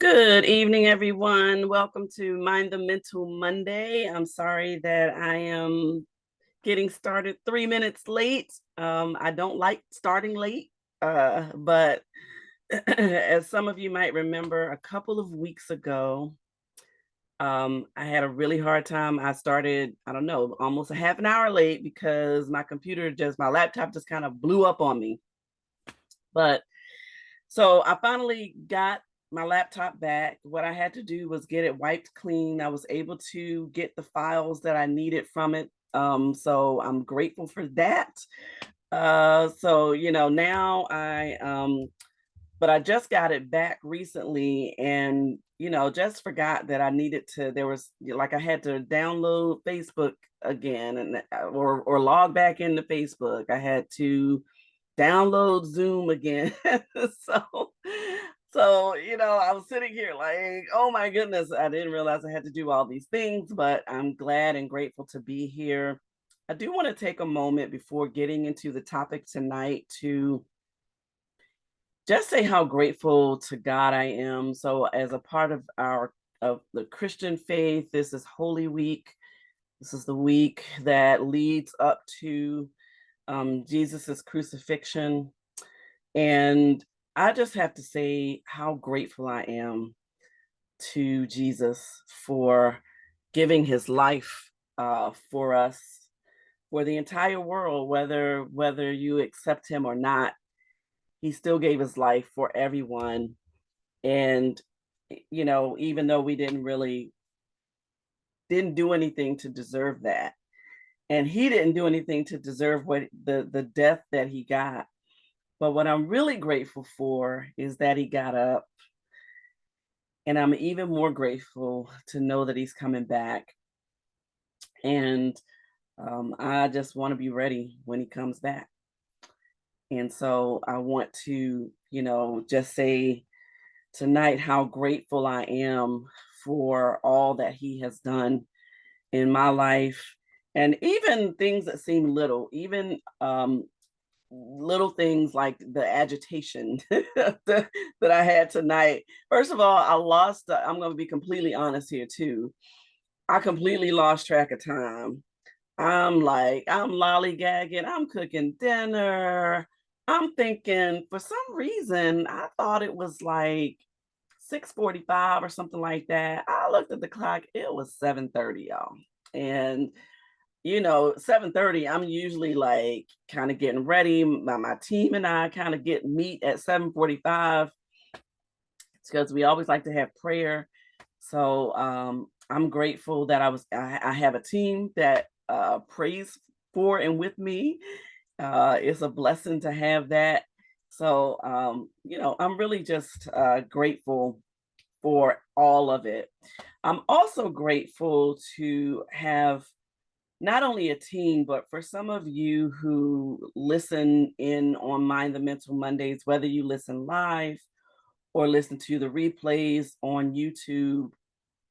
Good evening, everyone. Welcome to Mind the Mental Monday. I'm sorry that I am getting started 3 minutes late. I don't like starting late, but as some of you might remember, a couple of weeks ago, I had a really hard time. I started, I don't know, almost a half an hour late because my laptop just kind of blew up on me. But so I finally got my laptop back. What I had to do was get it wiped clean. I was able to get the files that I needed from it. So I'm grateful for that. Now but I just got it back recently and just forgot that I needed to there was like I had to download Facebook again and or log back into Facebook. I had to download Zoom again. so I was sitting here like, oh my goodness, I didn't realize I had to do all these things, but I'm glad and grateful to be here. I do want to take a moment before getting into the topic tonight to just say how grateful to God I am. So as a part of the Christian faith, this is Holy Week. This is the week that leads up to Jesus's crucifixion. And I just have to say how grateful I am to Jesus for giving his life for us, for the entire world, whether you accept him or not. He still gave his life for everyone. And even though we didn't do anything to deserve that, and he didn't do anything to deserve what the death that he got. But what I'm really grateful for is that he got up. And I'm even more grateful to know that he's coming back. And I just want to be ready when he comes back. And so I want to, just say tonight how grateful I am for all that he has done in my life. And even things that seem little, even little things like the agitation that I had tonight. First of all, I'm going to be completely honest here too. I completely lost track of time. I'm lollygagging, I'm cooking dinner. I'm thinking for some reason, I thought it was like 6:45 or something like that. I looked at the clock, it was 7:30, y'all. And 7:30, I'm usually like kind of getting ready. My team and I kind of meet at 7:45 because we always like to have prayer. So I'm grateful that I have a team that prays for and with me. It's a blessing to have that. So I'm really just grateful for all of it. I'm also grateful to have not only a team, but for some of you who listen in on Mind the Mental Mondays, whether you listen live or listen to the replays on YouTube,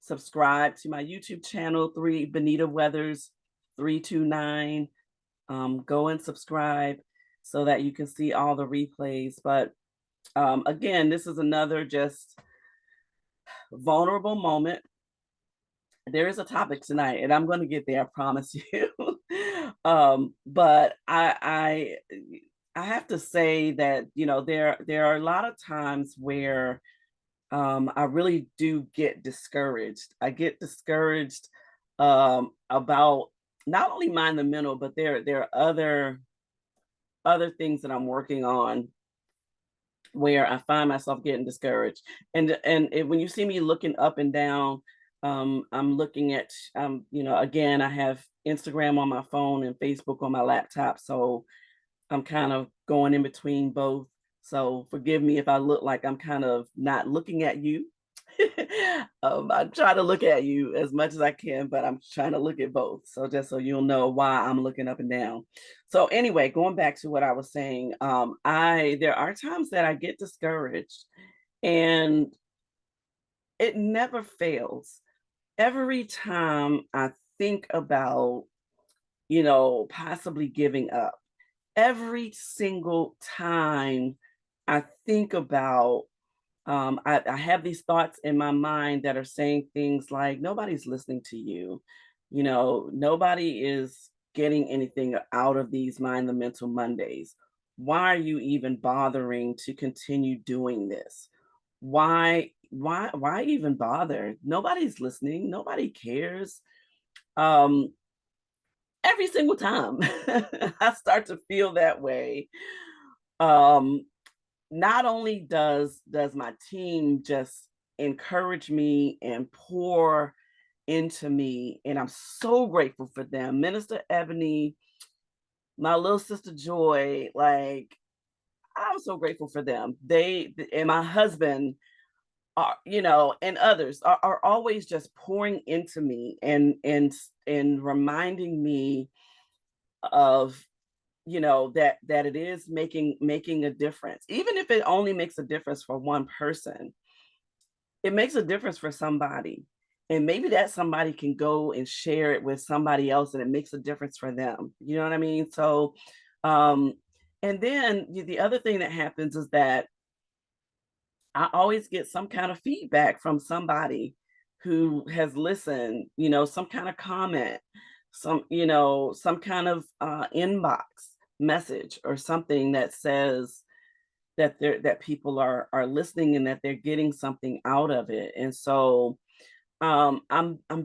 subscribe to my YouTube channel, Benita Weathers 329. Go and subscribe so that you can see all the replays. But again, this is another just vulnerable moment. There is a topic tonight, and I'm going to get there, I promise you. But I have to say that there are a lot of times where I really do get discouraged. I get discouraged about not only mind the mental, but there are other things that I'm working on where I find myself getting discouraged. When you see me looking up and down, I'm looking at again, I have Instagram on my phone and Facebook on my laptop, so I'm kind of going in between both. So forgive me if I look like I'm kind of not looking at you. I try to look at you as much as I can, but I'm trying to look at both. So just so you'll know why I'm looking up and down. So anyway, going back to what I was saying, there are times that I get discouraged, and it never fails. Every time I think about, possibly giving up, every single time I think about I have these thoughts in my mind that are saying things like, nobody's listening to you. Nobody is getting anything out of these Mind the Mental Mondays. Why are you even bothering to continue doing this? Why even bother? Nobody's listening. Nobody cares. Um, every single time I start to feel that way. Um, Not only does my team just encourage me and pour into me, and I'm so grateful for them. Minister Ebony, my little sister Joy, like, I'm so grateful for them. And my husband are, and others are always just pouring into me and reminding me of, that it is making a difference. Even if it only makes a difference for one person, it makes a difference for somebody. And maybe that somebody can go and share it with somebody else and it makes a difference for them. You know what I mean? So, um, and then the other thing that happens is that I always get some kind of feedback from somebody who has listened, some kind of comment, some kind of inbox message or something that says that people are listening and that they're getting something out of it. And so I'm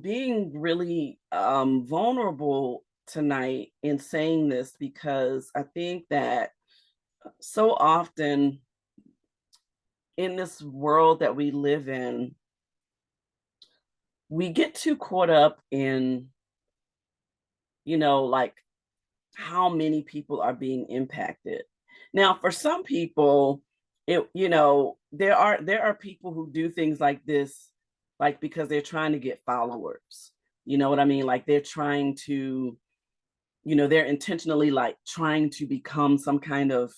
being really vulnerable tonight in saying this because I think that so often in this world that we live in, we get too caught up in, like how many people are being impacted. Now, for some people, there are people who do things like this, like because they're trying to get followers. You know what I mean? Like they're trying to, they're intentionally like trying to become some kind of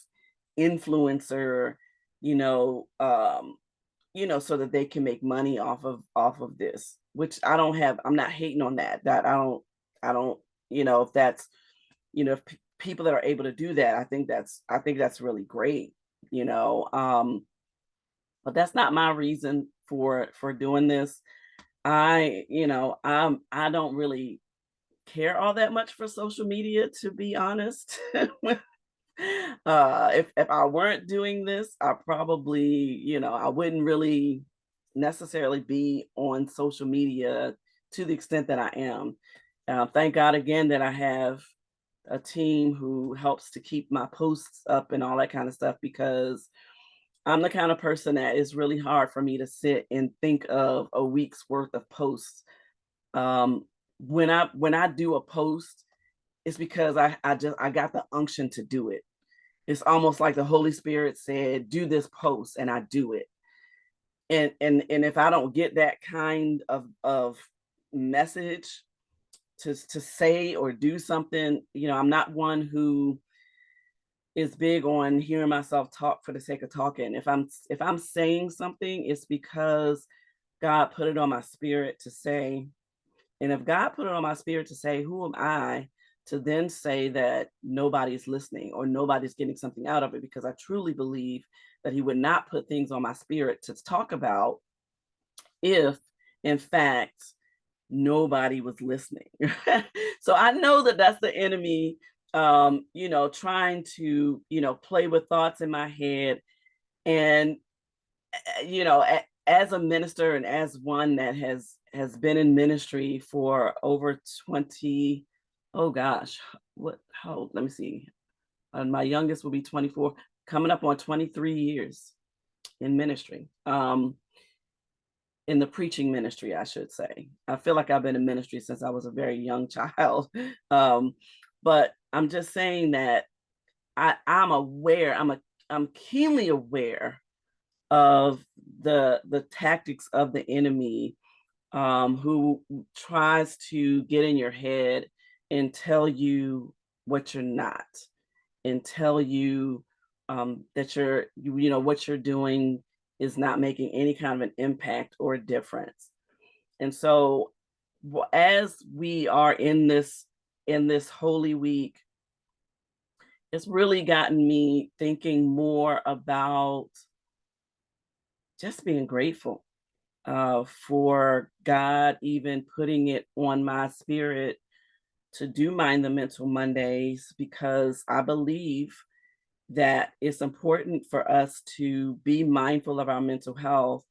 influencer, you know, um, so that they can make money off of this, which I'm not hating on that. I don't, if that's, if people that are able to do that, I think that's really great, you know. But that's not my reason for doing this. I don't really care all that much for social media, to be honest. If I weren't doing this, I probably, I wouldn't really necessarily be on social media to the extent that I am. Thank God again that I have a team who helps to keep my posts up and all that kind of stuff, because I'm the kind of person that is really hard for me to sit and think of a week's worth of posts. Um, when I do a post, it's because I got the unction to do it. It's almost like the Holy Spirit said, "Do this post," and I do it. And if I don't get that kind of message to say or do something, I'm not one who is big on hearing myself talk for the sake of talking. If I'm saying something, it's because God put it on my spirit to say. And if God put it on my spirit to say, who am I to then say that nobody's listening or nobody's getting something out of it? Because I truly believe that He would not put things on my spirit to talk about if, in fact, nobody was listening. So I know that that's the enemy, trying to, play with thoughts in my head. And as a minister and as one that has been in ministry for over 20, oh gosh, let me see, my youngest will be 24, coming up on 23 years in ministry, in the preaching ministry, I should say. I feel like I've been in ministry since I was a very young child. um, but I'm just saying that I'm keenly aware of the tactics of the enemy, who tries to get in your head and tell you what you're not, and tell you that what you're doing is not making any kind of an impact or a difference. And so, as we are in this holy week, it's really gotten me thinking more about just being grateful for God even putting it on my spirit to do Mind the Mental Mondays, because I believe that it's important for us to be mindful of our mental health.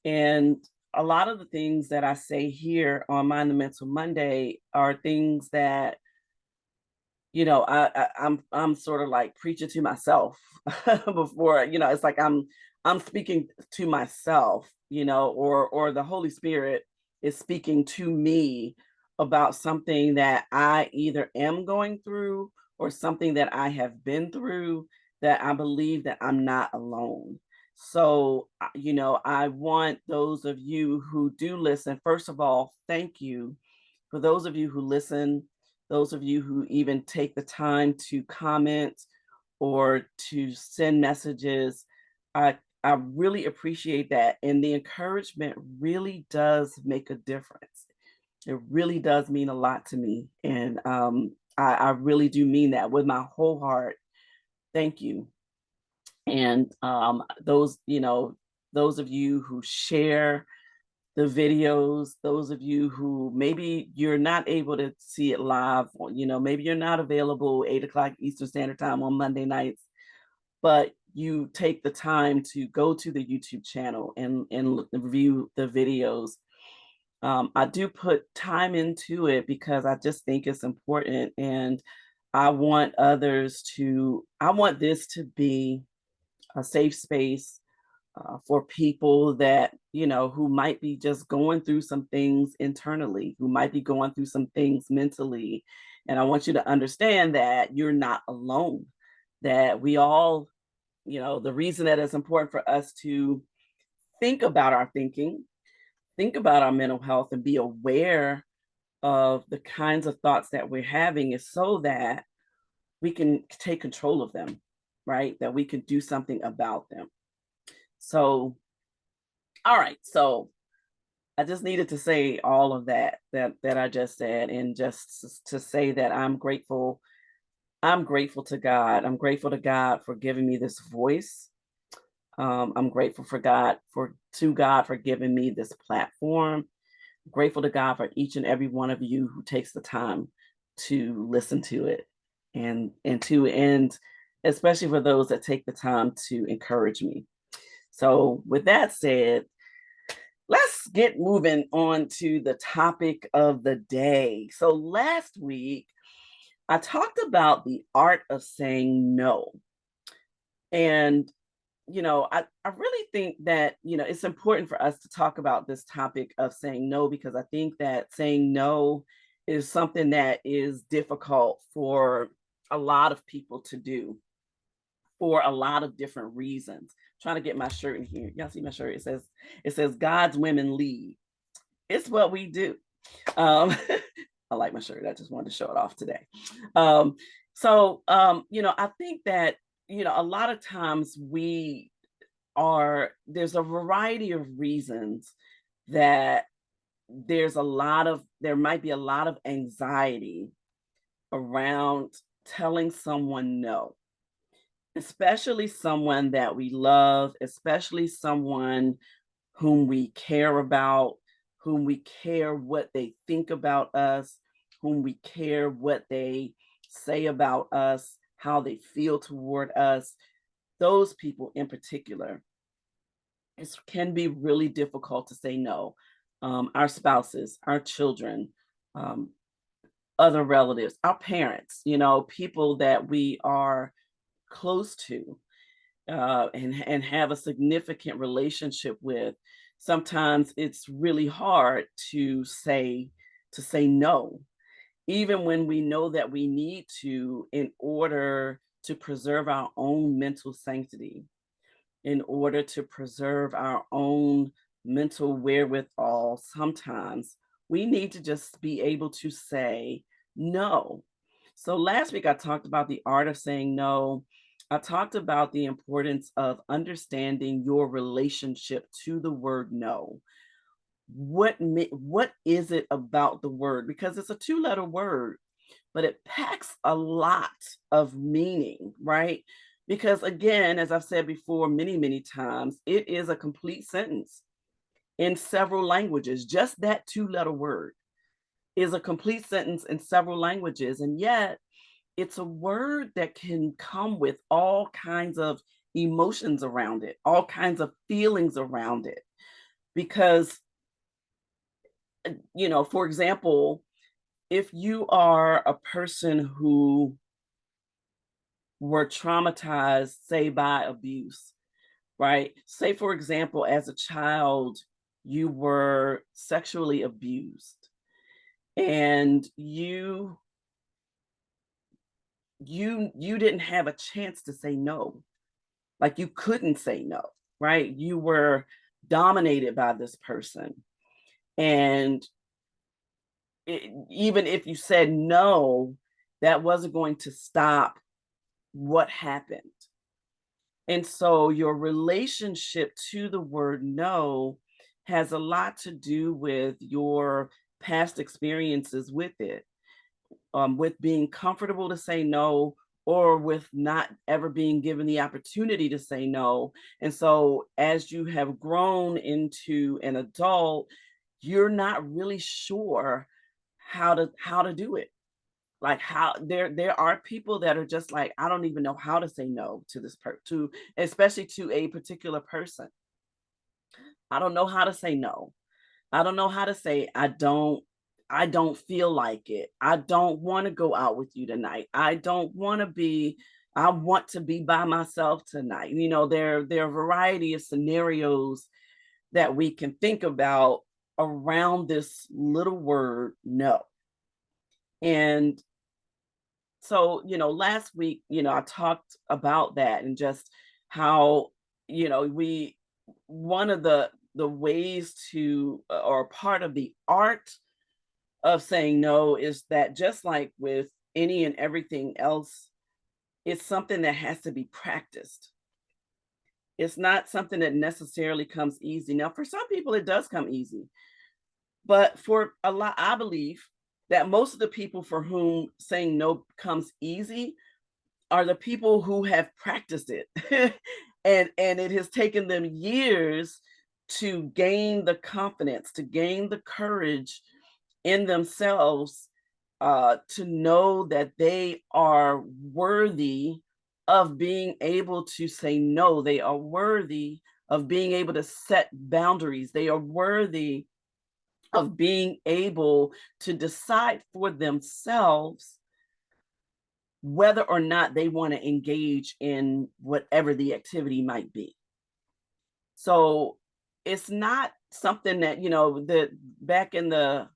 And a lot of the things that I say here on Mind the Mental Monday are things that, I'm sort of like preaching to myself before, it's like I'm speaking to myself, or the Holy Spirit is speaking to me about something that I either am going through or something that I have been through, that I believe that I'm not alone. So, I want those of you who do listen, first of all, thank you for those of you who listen, those of you who even take the time to comment or to send messages. I really appreciate that. And the encouragement really does make a difference. It really does mean a lot to me. And I really do mean that with my whole heart. Thank you. And those of you who share the videos, those of you who maybe you're not able to see it live, or maybe you're not available 8 o'clock Eastern Standard Time on Monday nights, but you take the time to go to the YouTube channel and review the videos. I do put time into it because I just think it's important, and I want this to be a safe space for people that, who might be just going through some things internally, who might be going through some things mentally. And I want you to understand that you're not alone, that we all, the reason that it's important for us to think about our thinking, think about our mental health, and be aware of the kinds of thoughts that we're having is so that we can take control of them, right? That we can do something about them. So, all right. So I just needed to say all of that I just said, and just to say that I'm grateful. I'm grateful to God. I'm grateful to God for giving me this voice. I'm grateful to God for giving me this platform. Grateful to God for each and every one of you who takes the time to listen to it, and especially for those that take the time to encourage me. So with that said, let's get moving on to the topic of the day. So last week, I talked about the art of saying no. And, I really think that, it's important for us to talk about this topic of saying no, because I think that saying no is something that is difficult for a lot of people to do for a lot of different reasons. I'm trying to get my shirt in here. Y'all see my shirt? It says God's women lead. It's what we do. Um, I like my shirt. I just wanted to show it off today. I think that, a lot of times there's a variety of reasons that there might be a lot of anxiety around telling someone no, especially someone that we love, especially someone whom we care about, whom we care what they think about us, whom we care what they say about us, how they feel toward us. Those people in particular, it can be really difficult to say no. Our spouses, our children, um, other relatives, our parents, people that we are close to, and have a significant relationship with. Sometimes it's really hard to say no, even when we know that we need to, in order to preserve our own mental sanctity, in order to preserve our own mental wherewithal. Sometimes we need to just be able to say no. So last week I talked about the art of saying no. I talked about the importance of understanding your relationship to the word no. What is it about the word? Because it's a two-letter word, but it packs a lot of meaning, right? Because again, as I've said before many, many times, it is a complete sentence in several languages. Just that two-letter word is a complete sentence in several languages. And yet it's a word that can come with all kinds of emotions around it, all kinds of feelings around it. Because, for example, if you are a person who were traumatized, say, by abuse, right? Say, for example, as a child, you were sexually abused and you didn't have a chance to say no. Like you couldn't say no, right? You were dominated by this person. And even if you said no, that wasn't going to stop what happened. And so your relationship to the word no has a lot to do with your past experiences with it, with being comfortable to say no or with not ever being given the opportunity to say no. And so as you have grown into an adult, you're not really sure how to do it. Like how there are people that are just like, I don't even know how to say no to this to especially to a particular person. I don't know how to say no. I don't know how to say I don't feel like it. I don't want to go out with you tonight. I want to be by myself tonight. There are a variety of scenarios that we can think about around this little word no. And so, last week, I talked about that and just how, we one of the ways to or part of the art of saying no is that just like with any and everything else, it's something that has to be practiced. It's not something that necessarily comes easy. Now, for some people, it does come easy, but for a lot, I believe that most of the people for whom saying no comes easy are the people who have practiced it. And it has taken them years to gain the confidence, to gain the courage in themselves, to know that they are worthy of being able to say no. They are worthy of being able to set boundaries. They are worthy of being able to decide for themselves whether or not they want to engage in whatever the activity might be. So it's not something that, that back in the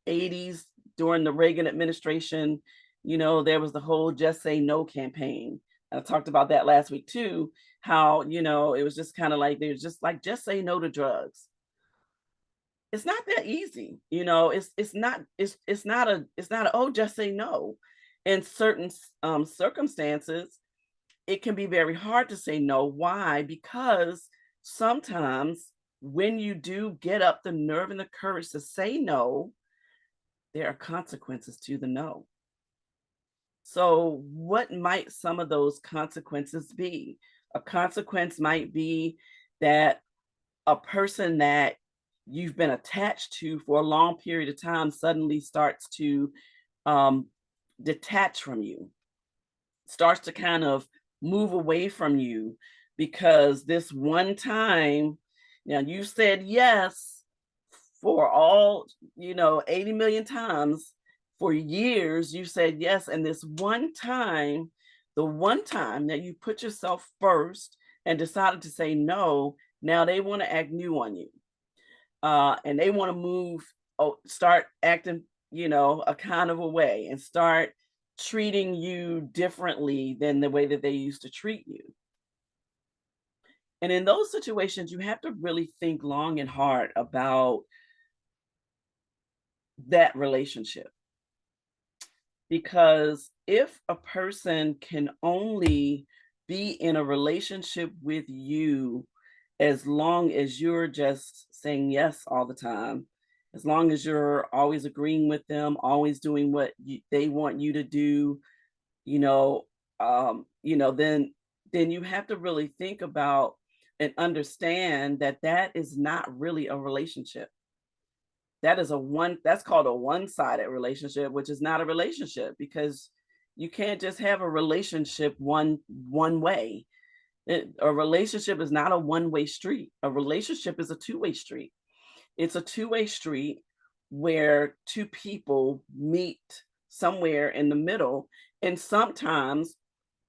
80s during the Reagan administration, there was the whole just say no campaign. I talked about that last week too, how, it was just kind of like, they was just like, just say no to drugs. It's not that easy. It's not a, oh, just say no. In certain circumstances, it can be very hard to say no. Why? Because sometimes when you do get up the nerve and the courage to say no, there are consequences to the no. So, what might some of those consequences be? A consequence might be that a person that you've been attached to for a long period of time suddenly starts to um, detach from you, starts to kind of move away from you because this one time, now you said yes for all, 80 million times. For years, you said yes. And this one time, the one time that you put yourself first and decided to say no, now they want to act new on you. And they want to start acting, a kind of a way and start treating you differently than the way that they used to treat you. And in those situations, you have to really think long and hard about that relationship. Because if a person can only be in a relationship with you as long as you're just saying yes all the time, as long as you're always agreeing with them, always doing what they want you to do, you know, then then you have to really think about and understand that that is not really a relationship. That is a one that's called a one-sided relationship, which is not a relationship because you can't just have a relationship one way. A relationship is not a one-way street. A relationship is a two-way street. It's a two-way street where two people meet somewhere in the middle, and sometimes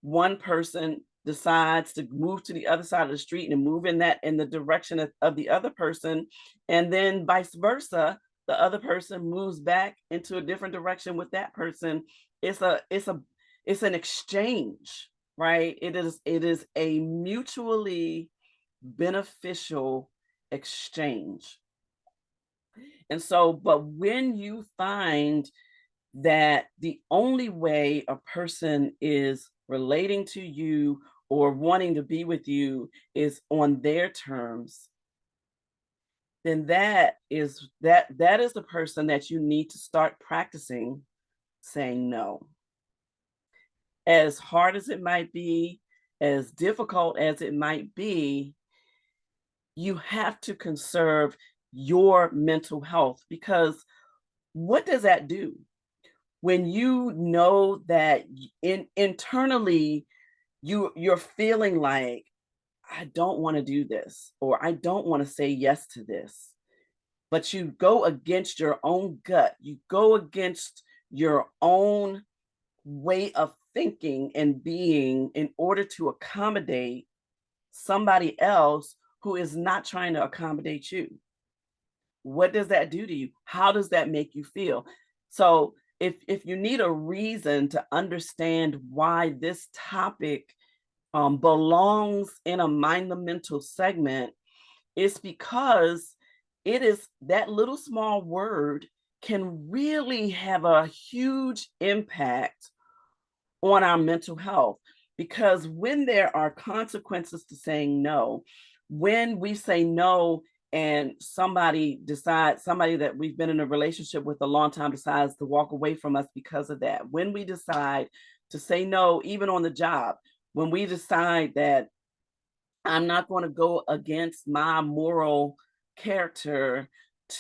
one person decides to move to the other side of the street and move in the direction of the other person, and then vice versa, the other person moves back into a different direction with that person. It's a it's a it's an exchange, right? It is a mutually beneficial exchange. And so, but when you find that the only way a person is relating to you or wanting to be with you is on their terms, then that is the person that you need to start practicing saying no. As hard as it might be, as difficult as it might be, you have to conserve your mental health because what does that do? When you know that internally you're feeling like I don't want to do this or I don't want to say yes to this, but you go against your own gut, you go against your own way of thinking and being in order to accommodate somebody else who is not trying to accommodate you. What does that do to you? How does that make you feel? So if you need a reason to understand why this topic belongs in a mind the mental segment, it's because it is that little small word can really have a huge impact on our mental health. Because when there are consequences to saying no, when we say no and somebody that we've been in a relationship with a long time decides to walk away from us because of that, when we decide to say no, even on the job, when we decide that I'm not going to go against my moral character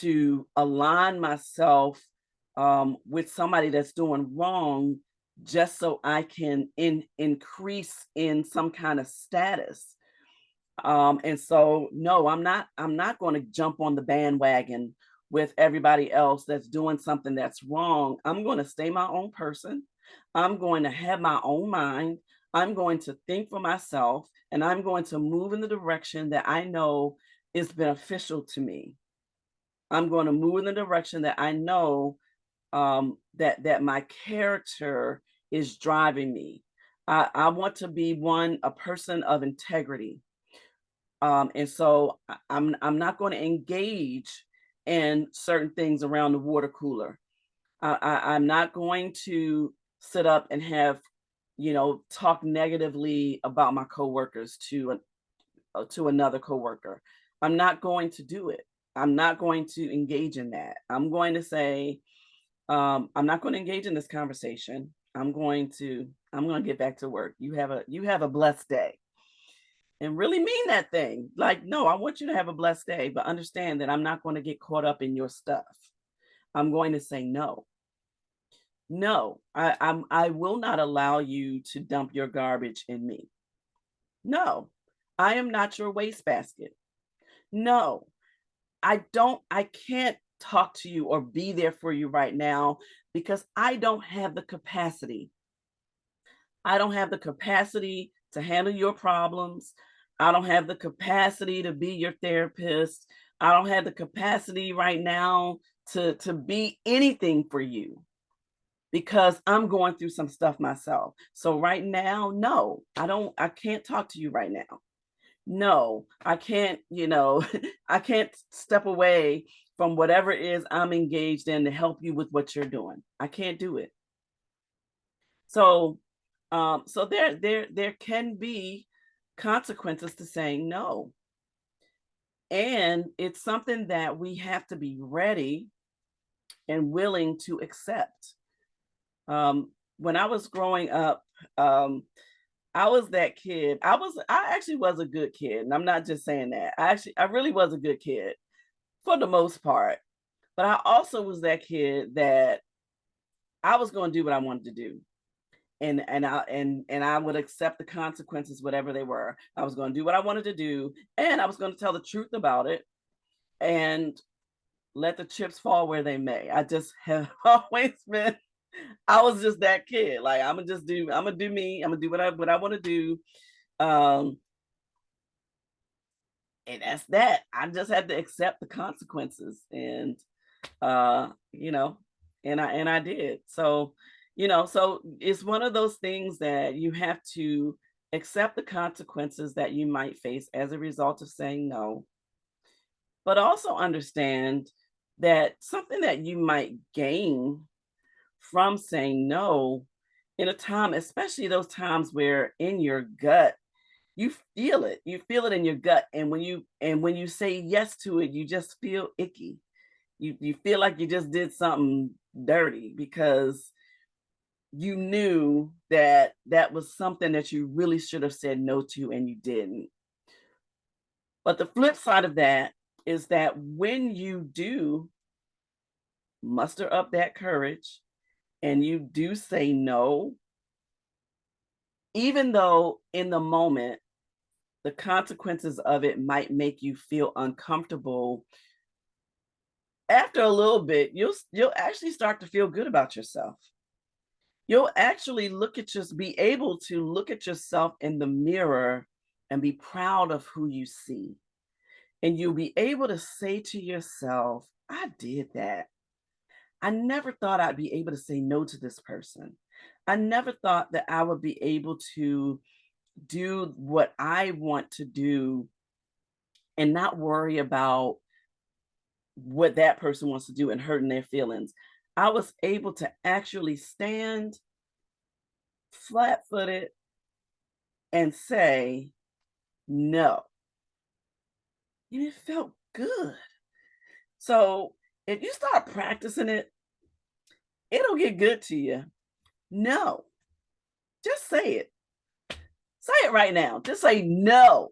to align myself with somebody that's doing wrong just so I can increase in some kind of status. And so no, I'm not going to jump on the bandwagon with everybody else that's doing something that's wrong. I'm going to stay my own person. I'm going to have my own mind. I'm going to think for myself and I'm going to move in the direction that I know is beneficial to me. I'm going to move in the direction that I know that my character is driving me. I want to be a person of integrity. And so I'm not going to engage in certain things around the water cooler. I'm not going to sit up and have talk negatively about my coworkers to another coworker. I'm not going to do it. I'm not going to engage in that. I'm going to say I'm not going to engage in this conversation. I'm going to get back to work. You have a blessed day and really mean that thing. Like, no, I want you to have a blessed day, but understand that I'm not going to get caught up in your stuff. I'm going to say no. No, I will not allow you to dump your garbage in me. No, I am not your wastebasket. No, I can't talk to you or be there for you right now because I don't have the capacity. I don't have the capacity to handle your problems. I don't have the capacity to be your therapist. I don't have the capacity right now to be anything for you because I'm going through some stuff myself. So right now, no, I can't talk to you right now. No, I can't, I can't step away from whatever it is I'm engaged in to help you with what you're doing. I can't do it. So so there can be consequences to saying no. And it's something that we have to be ready and willing to accept. When I was growing up, um, I was that kid. I actually was a good kid, and I'm not just saying that. I really was a good kid for the most part. But I also was that kid that I was going to do what I wanted to do. And I would accept the consequences, whatever they were. I was going to do what I wanted to do, and I was going to tell the truth about it and let the chips fall where they may. I just have always been. I was just that kid. Like I'm gonna do me. I'm gonna do what I want to do. Um, and that's that. I just had to accept the consequences, and you know, and I did. So, so it's one of those things that you have to accept the consequences that you might face as a result of saying no, but also understand that something that you might gain from saying no in a time, especially those times where in your gut you feel it in your gut, and when you say yes to it, you just feel icky. You feel like you just did something dirty because you knew that that was something that you really should have said no to and you didn't. But the flip side of that is that when you do muster up that courage and you do say no, even though in the moment the consequences of it might make you feel uncomfortable, after a little bit you'll actually start to feel good about yourself. You'll actually be able to look at yourself in the mirror and be proud of who you see. And you'll be able to say to yourself, I did that. I never thought I'd be able to say no to this person. I never thought that I would be able to do what I want to do and not worry about what that person wants to do and hurting their feelings. I was able to actually stand flat footed and say no. And it felt good. So if you start practicing it, it'll get good to you. No, just say it. Say it right now. Just say no.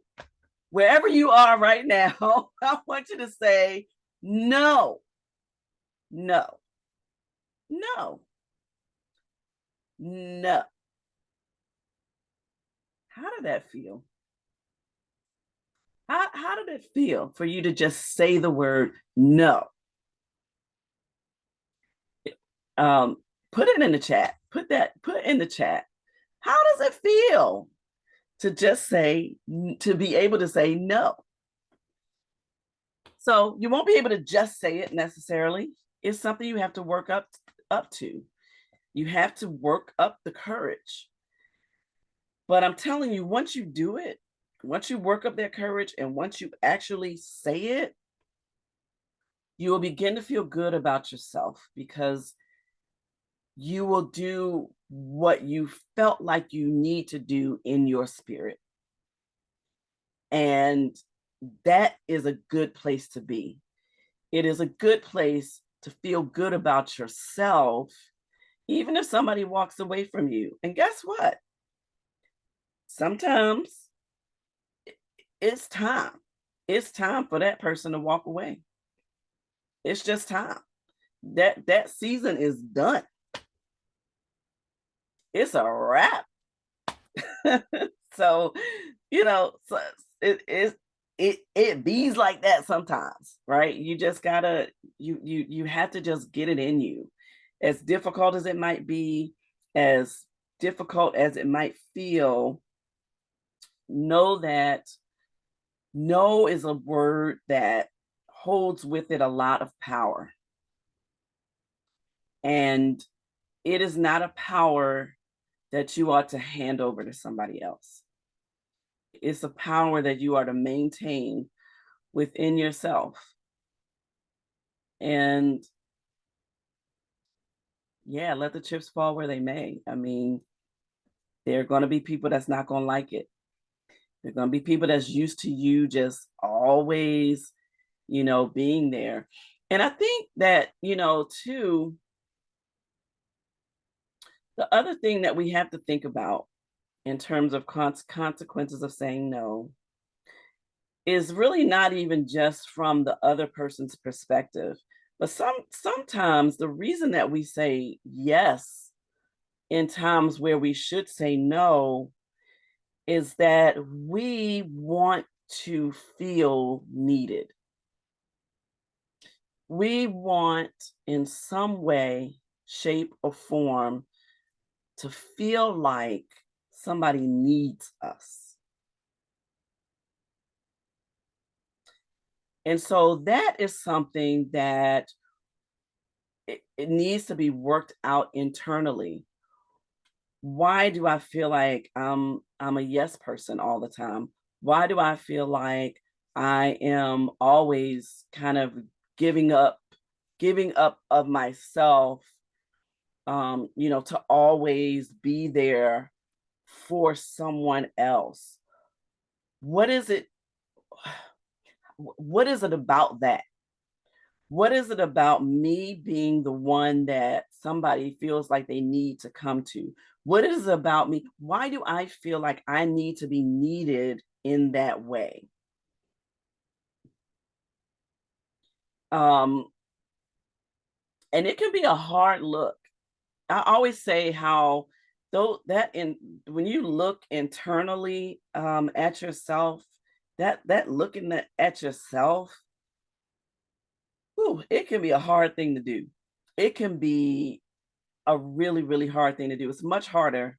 Wherever you are right now, I want you to say no, no, no, no. How did that feel? How did it feel for you to just say the word no? Um, put it in the chat. Put in the chat. How does it feel to just say, to be able to say no? So you won't be able to just say it necessarily. It's something you have to work up to. You have to work up the courage. But I'm telling you, once you do it, once you work up that courage and once you actually say it, you will begin to feel good about yourself because you will do what you felt like you need to do in your spirit. And that is a good place to be. It is a good place to feel good about yourself, even if somebody walks away from you. And guess what? Sometimes it's time. It's time for that person to walk away. It's just time. That season is done. It's a wrap. So, so it bees like that sometimes, right? You just gotta you have to just get it in you. As difficult as it might be, as difficult as it might feel, know that no is a word that holds with it a lot of power. And it is not a power that you ought to hand over to somebody else. It's a power that you are to maintain within yourself. And yeah, let the chips fall where they may. I mean, there are going to be people that's not going to like it. There are going to be people that's used to you just always, being there. And I think that, too, the other thing that we have to think about in terms of consequences of saying no is really not even just from the other person's perspective, but sometimes the reason that we say yes in times where we should say no is that we want to feel needed. We want in some way, shape, or form to feel like somebody needs us. And so that is something that it needs to be worked out internally. Why do I feel like I'm a yes person all the time? Why do I feel like I am always kind of giving up giving up of myself, to always be there for someone else? What is it what is it about that? What is it about me being the one that somebody feels like they need to come to? What is it about me? Why do I feel like I need to be needed in that way? Um, and it can be a hard look. I always say how though that in when you look internally at yourself, that looking at yourself, whew, it can be a hard thing to do. It can be a really, really hard thing to do. It's much harder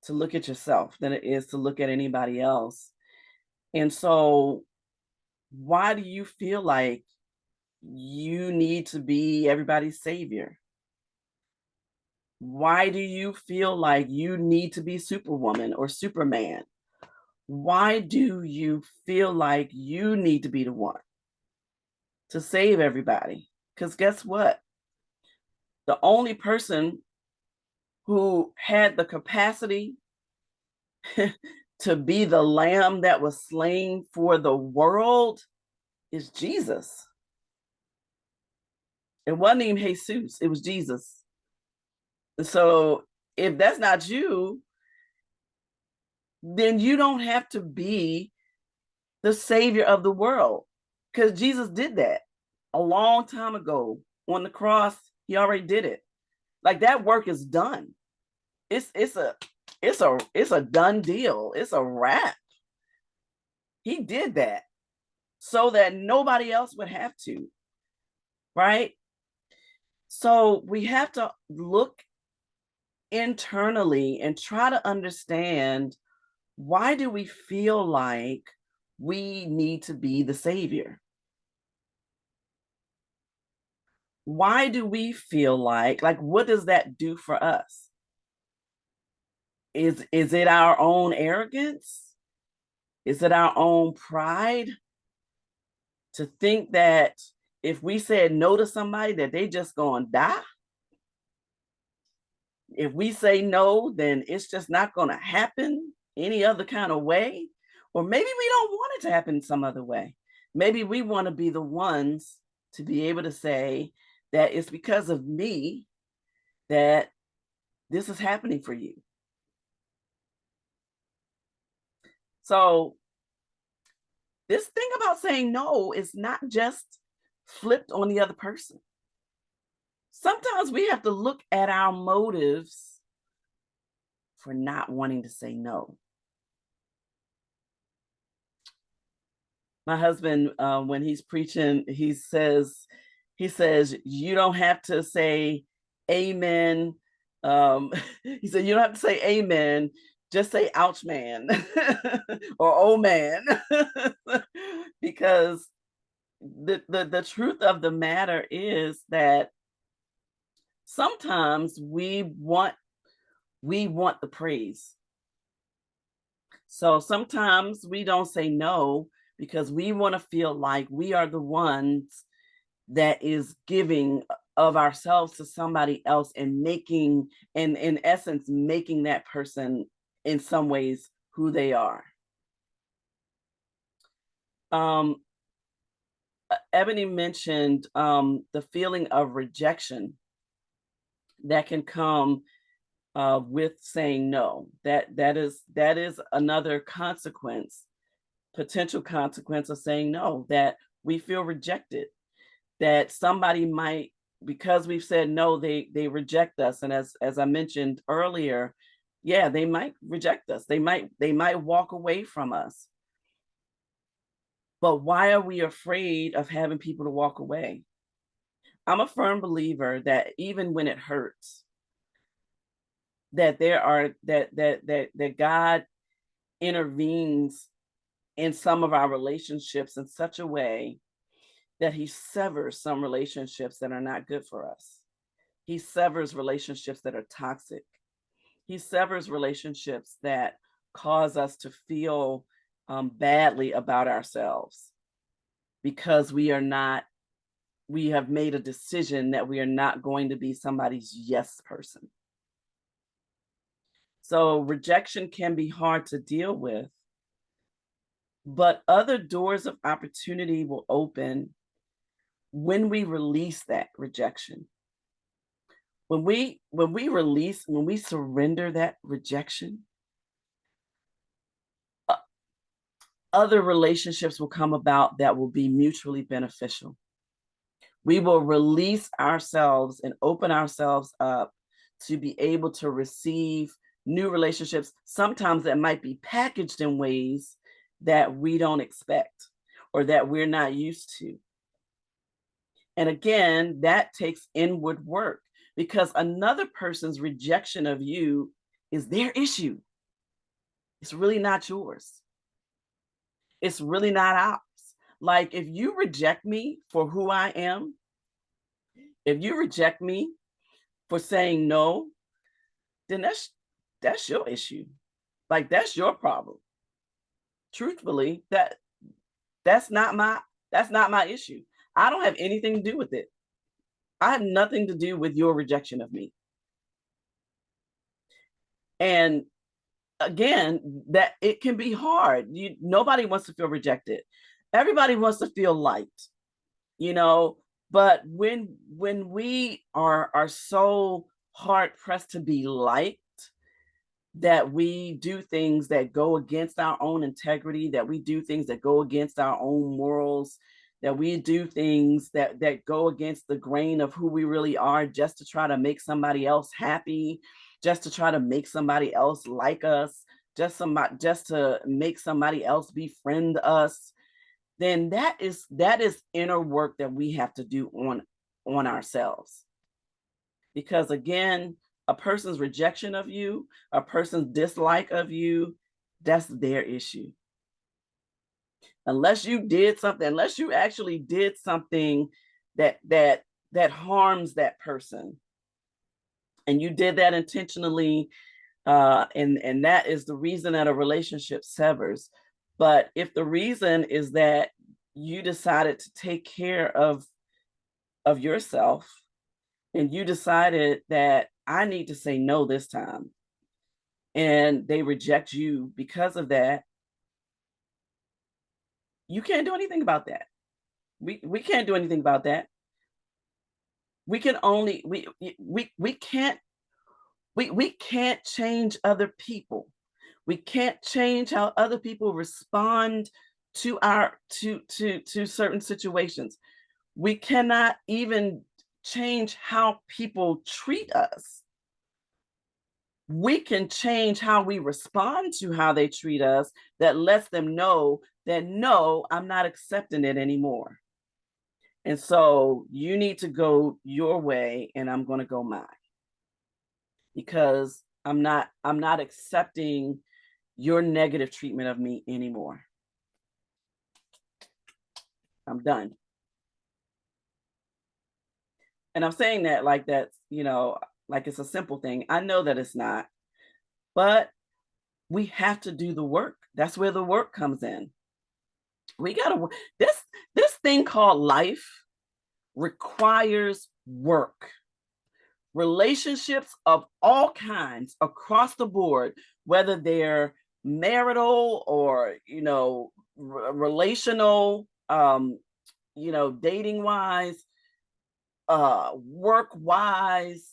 to look at yourself than it is to look at anybody else. And so, why do you feel like you need to be everybody's savior? Why do you feel like you need to be Superwoman or Superman? Why do you feel like you need to be the one to save everybody? Because guess what? The only person who had the capacity to be the lamb that was slain for the world is Jesus. It wasn't even Jesus, it was Jesus. So if that's not you, then you don't have to be the savior of the world because Jesus did that a long time ago on the cross. He already did it. Like that work is done. It's a done deal. It's a wrap. He did that so that nobody else would have to, right? So we have to look internally and try to understand, why do we feel like we need to be the savior? Why do we feel like what does that do for us? Is it our own arrogance? Is it our own pride to think that if we said no to somebody that they just gonna die? If we say no, then it's just not gonna happen any other kind of way? Or maybe we don't want it to happen some other way. Maybe we want to be the ones to be able to say that it's because of me that this is happening for you. So this thing about saying no is not just flipped on the other person. Sometimes we have to look at our motives for not wanting to say no. My husband, when he's preaching, he says you don't have to say amen. He said you don't have to say amen, just say ouch man or oh man. Because the truth of the matter is that sometimes we want the praise. So sometimes we don't say no because we want to feel like we are the ones that is giving of ourselves to somebody else and making, and in essence, making that person in some ways who they are. Um, Ebony mentioned the feeling of rejection that can come with saying no. That is another consequence, potential consequence of saying no, that we feel rejected, that somebody might, because we've said no, they reject us. And as I mentioned earlier, yeah, they might reject us. They might walk away from us. But why are we afraid of having people to walk away? I'm a firm believer that even when it hurts, that there are that God intervenes in some of our relationships in such a way that he severs some relationships that are not good for us. He severs relationships that are toxic. He severs relationships that cause us to feel badly about ourselves because we have made a decision that we are not going to be somebody's yes person. So rejection can be hard to deal with, but other doors of opportunity will open when we release that rejection. When we surrender that rejection, uh, other relationships will come about that will be mutually beneficial. We will release ourselves and open ourselves up to be able to receive new relationships, sometimes that might be packaged in ways that we don't expect or that we're not used to. And again, that takes inward work because another person's rejection of you is their issue. It's really not yours. It's really not ours. Like if you reject me for who I am, if you reject me for saying no, then that's your issue. Like that's your problem. Truthfully, that's not my that's not my issue. I don't have anything to do with it. I have nothing to do with your rejection of me. And again, that it can be hard. Nobody wants to feel rejected. Everybody wants to feel liked, you know, but when we are so hard pressed to be liked, that we do things that go against our own integrity, that we do things that go against our own morals, that we do things that go against the grain of who we really are just to try to make somebody else happy, just to try to make somebody else like us, just to make somebody else befriend us, then that is inner work that we have to do on ourselves. Because again, a person's rejection of you, a person's dislike of you, that's their issue. Unless you did something, unless you actually did something that harms that person, and you did that intentionally, and that is the reason that a relationship severs. But if the reason is that you decided to take care of yourself, and you decided that I need to say no this time, and they reject you because of that, you can't do anything about that. We can't do anything about that. We can only we can't we can't change other people. We can't change how other people respond to our to certain situations. We cannot even change how people treat us. We can change how we respond to how they treat us, that lets them know that no, I'm not accepting it anymore. And so you need to go your way and I'm going to go mine, because I'm not accepting your negative treatment of me anymore. I'm done. And I'm saying that like that's, like it's a simple thing. I know that it's not, but we have to do the work. That's where the work comes in. We got to this thing called life requires work. Relationships of all kinds across the board, whether they're marital or relational, dating wise, work wise,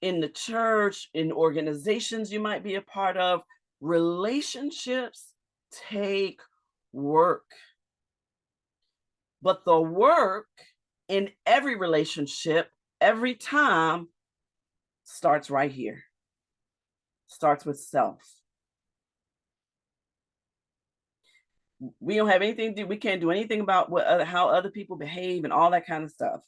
in the church, in organizations you might be a part of, relationships take work. But the work in every relationship, every time, starts right here, starts with self. We don't have anything to do, we can't do anything about how other people behave and all that kind of stuff.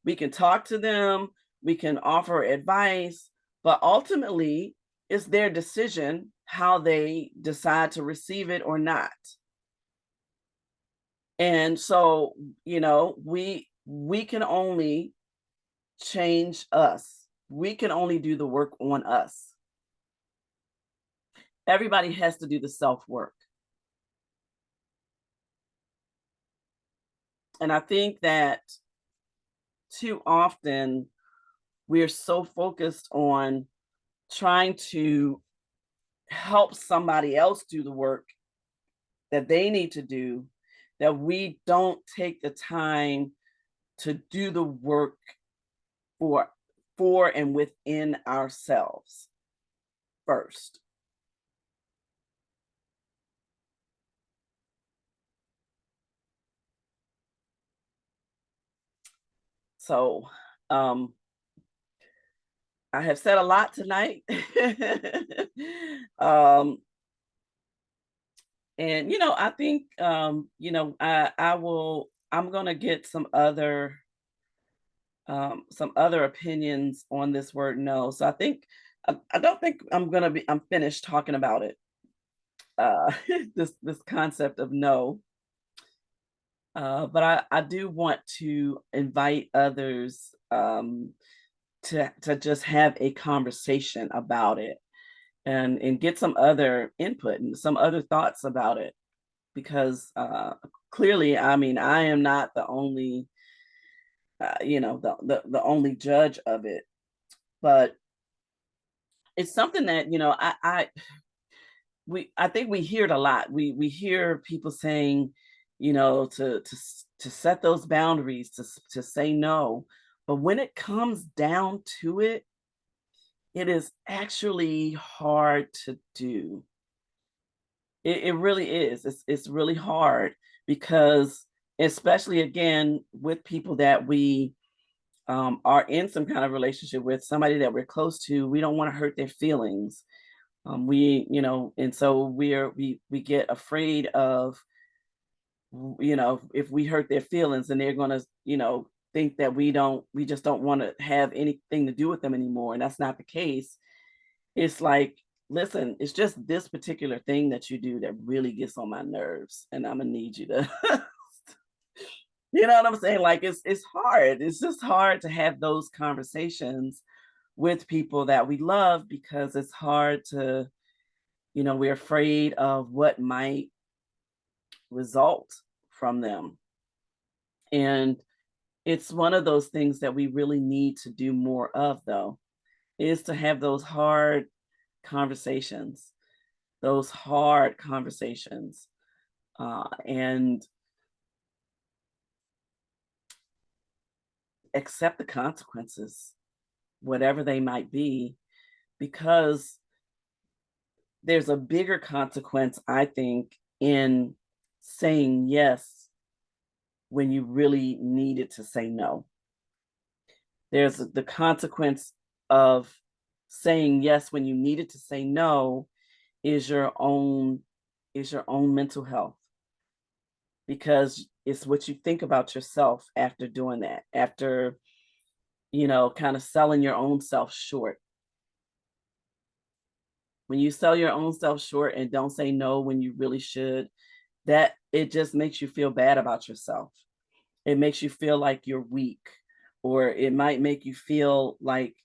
We can talk to them, we can offer advice, but ultimately it's their decision how they decide to receive it or not. And so, we can only change us. We can only do the work on us. Everybody has to do the self work. And I think that too often we're so focused on trying to help somebody else do the work that they need to do, that we don't take the time to do the work for and within ourselves first. So um I have said a lot tonight. um and I think I'm gonna get some other opinions on this word no. So I think I don't think I'm finished talking about it. Uh this concept of no. But I do want to invite others to just have a conversation about it and get some other input and some other thoughts about it because clearly, I mean, I am not the only the only judge of it, but it's something that I think we hear it a lot. We hear people saying, to set those boundaries, to say no. But when it comes down to it, it is actually hard to do. It really is. It's really hard because, especially again with people that we are in some kind of relationship with, somebody that we're close to, we don't want to hurt their feelings. And so we get afraid of, if we hurt their feelings, and they're gonna, think that we just don't want to have anything to do with them anymore. And that's not the case. It's like, listen, it's just this particular thing that you do that really gets on my nerves, and I'm gonna need you to, you know what I'm saying? Like it's hard. It's just hard to have those conversations with people that we love because it's hard to, we're afraid of what might result from them. And it's one of those things that we really need to do more of, though, is to have conversations, those hard conversations, and accept the consequences, whatever they might be, because there's a bigger consequence, I think, in saying yes when you really needed to say no. There's the consequence of saying yes when you needed to say no is your own mental health, because it's what you think about yourself after doing that, after kind of selling your own self short. When you sell your own self short and don't say no when you really should, that it just makes you feel bad about yourself. It makes you feel like you're weak, or it might make you feel like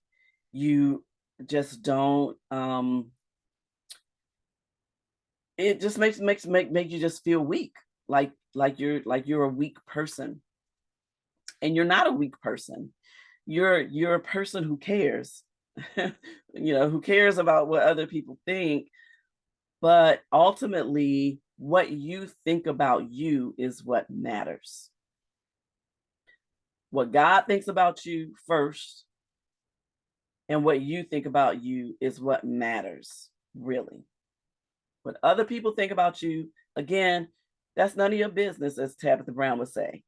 you just don't it just make you just feel weak, like you're a weak person. And you're not a weak person. You're a person who cares. Who cares about what other people think, but ultimately what you think about you is what matters. What God thinks about you first, And what you think about you is what matters, really. What other people think about you, again, that's none of your business, as Tabitha Brown would say.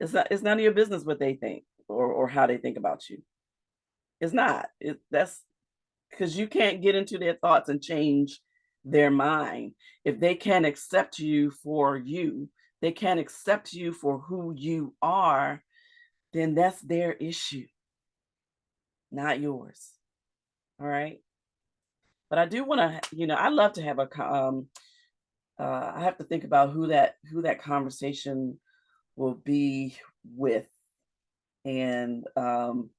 It's none of your business what they think or how they think about you. It's not. That's because you can't get into their thoughts and change their mind. If they can't accept you for you, they can't accept you for who you are, then that's their issue, not yours. All right. But I do want to, I love to have I have to think about who that conversation will be with, and I'm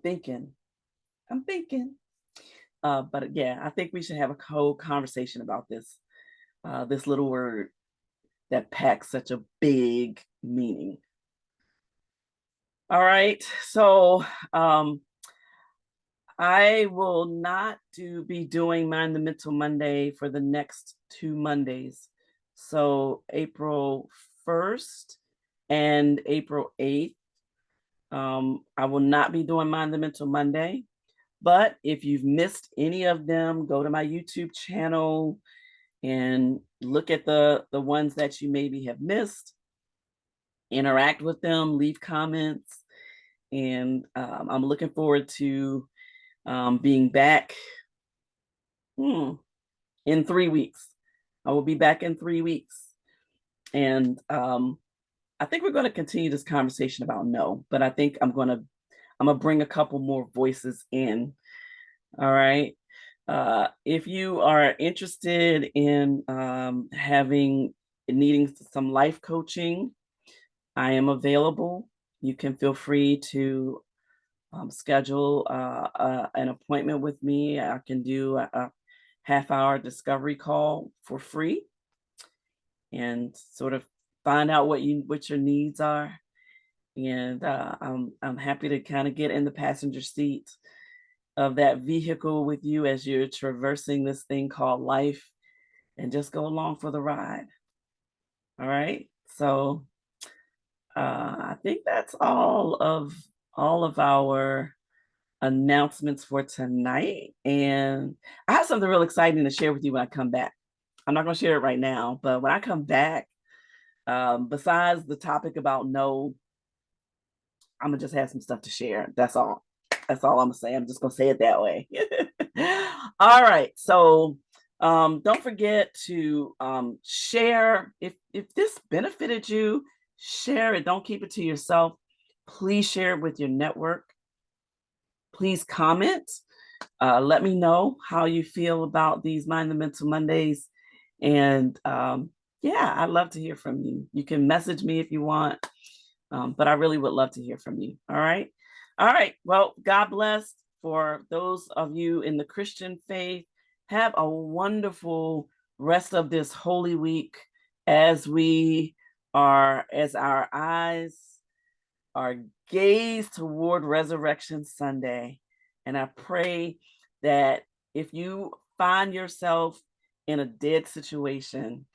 thinking, I'm thinking. But yeah, I think we should have a whole conversation about this little word that packs such a big meaning. All right, so I will not be doing Mind the Mental Monday for the next 2 Mondays. So April 1st and April 8th. I will not be doing Mind the Mental Monday. But if you've missed any of them, go to my YouTube channel and look at the ones that you maybe have missed, interact with them, leave comments, and I'm looking forward to being back in 3 weeks. I will be back in 3 weeks, and I think we're going to continue this conversation about no, but I think I'm gonna bring a couple more voices in. All right. If you are interested in needing some life coaching, I am available. You can feel free to schedule an appointment with me. I can do a half-hour discovery call for free and sort of find out what your needs are. And I'm happy to kind of get in the passenger seat of that vehicle with you as you're traversing this thing called life, and just go along for the ride. All right. So I think that's all of our announcements for tonight. And I have something real exciting to share with you when I come back. I'm not going to share it right now, but when I come back, besides the topic about no, I'm gonna just have some stuff to share. That's all. That's all I'm gonna say. I'm just gonna say it that way. All right. So don't forget to share. If this benefited you, share it. Don't keep it to yourself. Please share it with your network. Please comment. Let me know how you feel about these Mind the Mental Mondays. And yeah, I'd love to hear from you. You can message me if you want. But I really would love to hear from you. All right. All right. Well, God bless for those of you in the Christian faith. Have a wonderful rest of this Holy Week as our eyes are gazed toward Resurrection Sunday. And I pray that if you find yourself in a dead situation,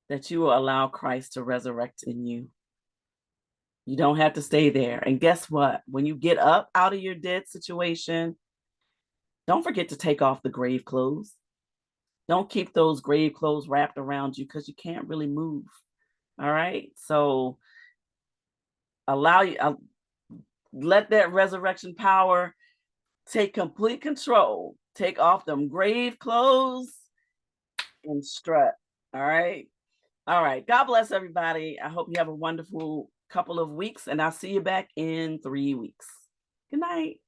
that you will allow Christ to resurrect in you. You don't have to stay there. And guess what? When you get up out of your dead situation, don't forget to take off the grave clothes. Don't keep those grave clothes wrapped around you because you can't really move. All right. So let that resurrection power take complete control. Take off them grave clothes and strut. All right. All right. God bless everybody. I hope you have a wonderful couple of weeks, and I'll see you back in 3 weeks. Good night.